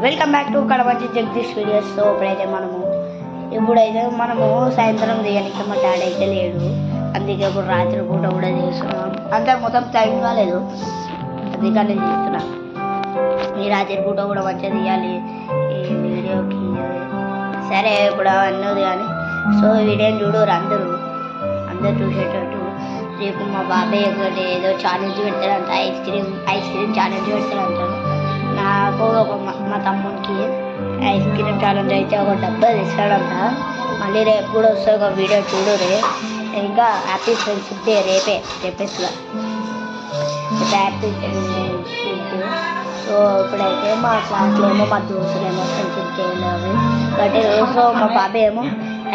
Welcome back to Kadapa Jagadish videos. So ఇప్పుడైతే మనము సాయంత్రం దిగడానికి మా డాడీ అయితే లేడు, అందుకే ఇప్పుడు రాత్రి పూట కూడా చేస్తున్నాం. అంటే మొత్తం టైం కాలేదు, అందుకని చేస్తున్నా. ఈ రాత్రి పూట కూడా మంచిగా తీయాలి ఈ వీడియోకి. సరే ఇప్పుడు అన్నది కానీ సో వీడియోని చూడరు అందరూ చూసేటట్టు. రేపు మా బాబాయ్ ఒకటి ఏదో ఛాలెంజ్ పెడతాడంట, ఐస్ క్రీమ్ ఛాలెంజ్ పెడతాడంటాడు. నాకు మా తమ్మునికి ఐస్ క్రీమ్ ఛాలెంజ్ అయితే ఒక డబ్బా తెస్తాడంట. మళ్ళీ రేపు కూడా వస్తుంది ఒక వీడియో చూడరే. ఇంకా హ్యాపీ ఫ్రెండ్షిప్ డే రేపేస్లో హ్యాపీ ఫ్రెండ్షిప్. సో ఇప్పుడైతే మా క్లాస్లో ఏమో మా దోస్తులేమో ఫ్రెండ్షిప్ డే అవి బట్ సో మా బాబాయ్ ఏమో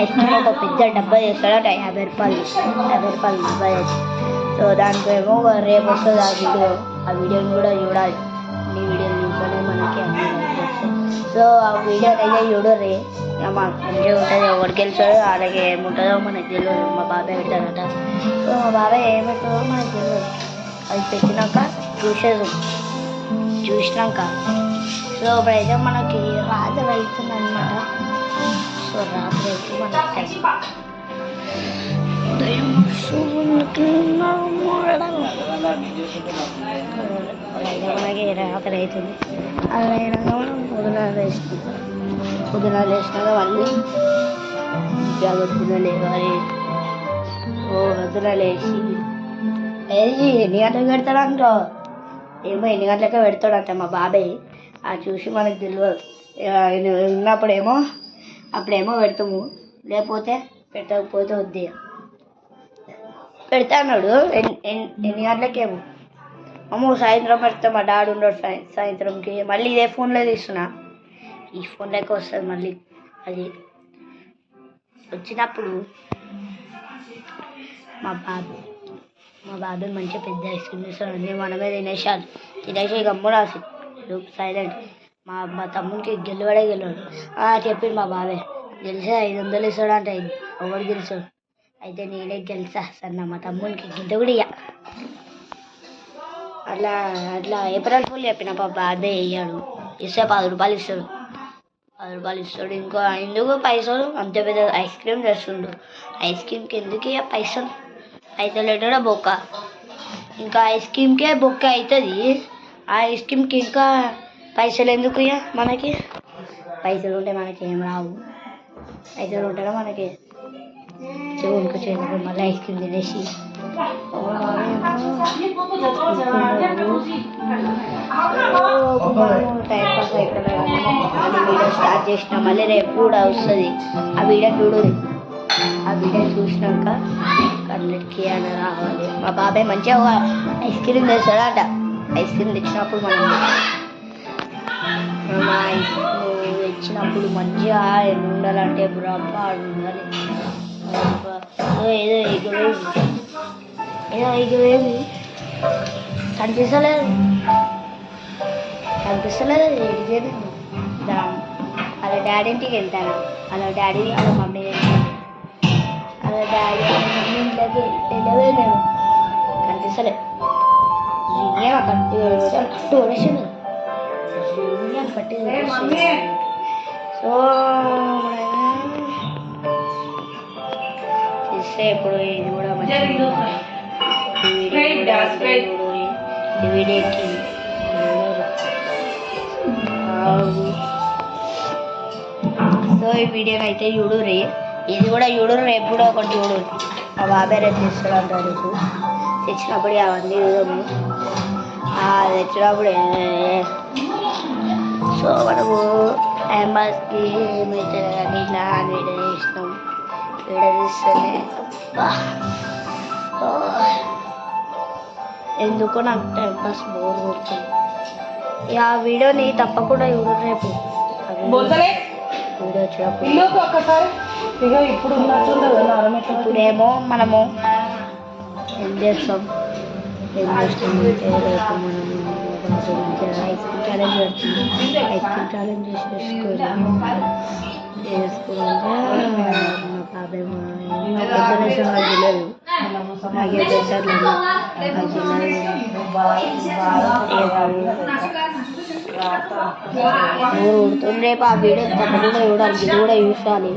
ఐస్ క్రీమ్ ఒక పెద్ద డబ్బా చేస్తాడట, 50 రూపాయలు డబ్బా చేసి. సో దానికి ఏమో రేపు వస్తుంది ఆ వీడియోని కూడా చూడాలి. ఈ వీడియోని చూస్తేనే మనకి అన్ని వస్తాయి. సో ఆ వీడియోని అయితే చూడరే, మాకు మంచిగా ఉంటుంది. ఎవరికి గెలిచాడో అలాగే ఏముంటుందో మనకు తెలియదు. మా బాబాయ్ పెట్టాడట. సో మా బాబాయ్ ఏం పెట్టాడో మనకు తెలియదు. అది పెట్టినాక చూసినాక సో ఇప్పుడైతే మనకి రాత్రి అవుతుంది అనమాట. సో రాత్రి అయితే మనకి మనకి రాత్రి అవుతుంది. అది అయినాక మనం పొద్దున లేచినాక మళ్ళీ పొద్దున లేవాలి. పొద్దున లేచి ఎన్ని గంటలకు పెడతాడంట, ఏమో ఎన్ని గంటలకే పెడతాడంట మా బాబాయ్. అది చూసి మనకు తెలియదు. ఉన్నప్పుడేమో పెడతాము, లేకపోతే పెట్టకపోతే వద్దే. పెడతా అన్నాడు ఎన్ని గంటలకేమో. అమ్మో సాయంత్రం పెడతా, మా డాడీ ఉన్నాడు సాయంత్రంకి. మళ్ళీ ఇదే ఫోన్లో తీస్తున్నా, ఈ ఫోన్లోకి వస్తుంది మళ్ళీ. అది వచ్చినప్పుడు మా బాబాయ్ మంచిగా పెద్ద ఐస్ క్రీమ్ ఇస్తాడు. అన్నీ మనమే తినేసి గమ్మున సైలెంట్. మా తమ్మునికి గెలవాడు. చెప్పింది మా బాబాయ్, గెలిచా 500 ఇస్తాడంట. ఎవడు గెలిచాడు అయితే నేనే గెలిచా సన్న. మా తమ్మునికి గింత కూడా ఇయ్య. అట్లా ఏప్రిల్ ఫుల్ చెప్పిన మా బాబాయ్ వేయాడు. ఇస్తే 10 రూపాయలు ఇస్తాడు. 10 రూపాయలు ఇస్తాడు. ఇంకో ఎందుకు పైసలు, అంత పెద్ద ఐస్ క్రీమ్ తెస్తుండు. ఐస్ క్రీమ్కి ఎందుకు ఇక పైసలు పెట్టడా బొక్క. ఇంకా ఐస్ క్రీమ్కే బొక్క అవుతుంది. ఆ ఐస్ క్రీమ్కి ఇంకా పైసలు ఎందుకు ఇక మనకి? పైసలు ఉంటే మనకి ఏం రావు. పైసలు ఉంటేనే మనకి చెవులకు చేయలేదు. మళ్ళీ ఐస్ క్రీమ్ తినేసి టైం పాస్ అయిపోయినా వీడియో స్టార్ట్ చేసిన. మళ్ళీ రేపు కూడా వస్తుంది ఆ వీడియో చూడు. ఆ వీడియో చూసినాక 100K అని రావాలి. మా బాబాయ్ మంచిగా ఐస్ క్రీమ్ తెస్తాడట. ఐస్ క్రీమ్ తెచ్చినప్పుడు మనం ఐస్ క్రీమ్ తెచ్చినప్పుడు మంచిగా ఉండాలంటే బ్రబ్బా ఉండాలి. ఏదో ఎగిరేది కనిపిస్తలేదు ఎడిచేది. అలా డాడీ ఇంటికి వెళ్తాను. అలా డాడీ అలా మమ్మీ ఇంట్లోకి వెళ్ళవే నేను కనిపిస్తలేదు. కట్టు వడేసాను కట్టి. సో ఇస్తే ఇప్పుడు ఇది కూడా మంచిగా ఈ వీడియోకి సో ఈ వీడియోని అయితే చూడుర్రి. ఇది కూడా చూడరు, రేపు కూడా ఒకటి చూడు. మా బాబాయ్ రేపు తెస్తాడు అంటారు. రేపు తెచ్చినప్పుడు అవన్నీ చూడము. తెచ్చినప్పుడు సో మనము టైం పాస్కి ఏమైతే కానీ ఇట్లా వీడియో చేసినాం. వీడియో తీస్తేనే ఎందుకో నాకు టైం పాస్ బోర్ కొడుతుంది. ఆ వీడియోని తప్పకుండా చూడరు రేపు. వీడియో వచ్చినప్పుడు ఇప్పుడేమో మనము ఏం చేస్తాం, రేపు మనము ఐస్ క్రీమ్ ఛాలెంజ్ పెడుతుంది. ఐస్ క్రీమ్ ఛాలెంజ్ చేసుకోవాలంటే మా బాబాయ్ డెకరేషన్ నాకు తెలియదు. నాకే తెచ్చారు. ఊరు ఉడుతుంది. రేపు ఆ వీడియో తప్పకుండా చూడాలి. ఇది కూడా చూడాలి.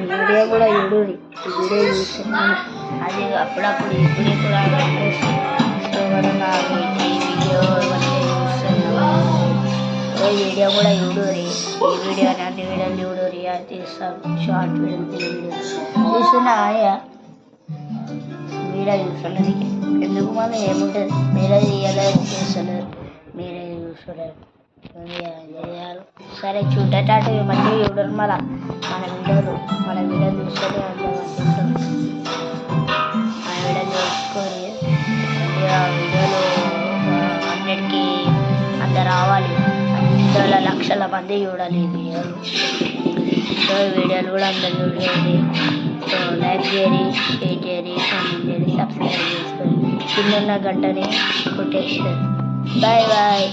ఈ వీడియో కూడా చూడాలి. ఈ వీడియో చూస్తున్నాను అది అప్పుడప్పుడు ఇప్పుడు కూడా వీడియో ఈ వీడియో కూడా చూడరి. ఈ వీడియో అలాంటి వీడియోలు చూడరి. అది తీస్తాను షార్ట్ వీడియో చూస్తున్నా వీడియో చూస్తున్నది. ఎందుకు మళ్ళీ ఏముంటుంది? మీరే ఎలా చేస్తున్నారు, మీరే చూస్తున్నారు. సరే చూడేటట్టు మంచిగా చూడరు. మళ్ళీ మన వీడియోలు చూస్తూనే ఉంటాం. మన వీడియో చూసుకొని మంచిగా వీడియోలు 100కి అంత రావాలి. 100 లక్షల మంది చూడాలి ఈ వీడియోలు. సో ఈ వీడియోలు కూడా అందరు చూడండి. సో లైక్ చేయరి, షేర్ చేయరి, కామెంట్ చేయరి, సబ్స్క్రైబ్ చేసుకోండి. చిన్న గంటని కొట్టేస్తారు. Bye bye.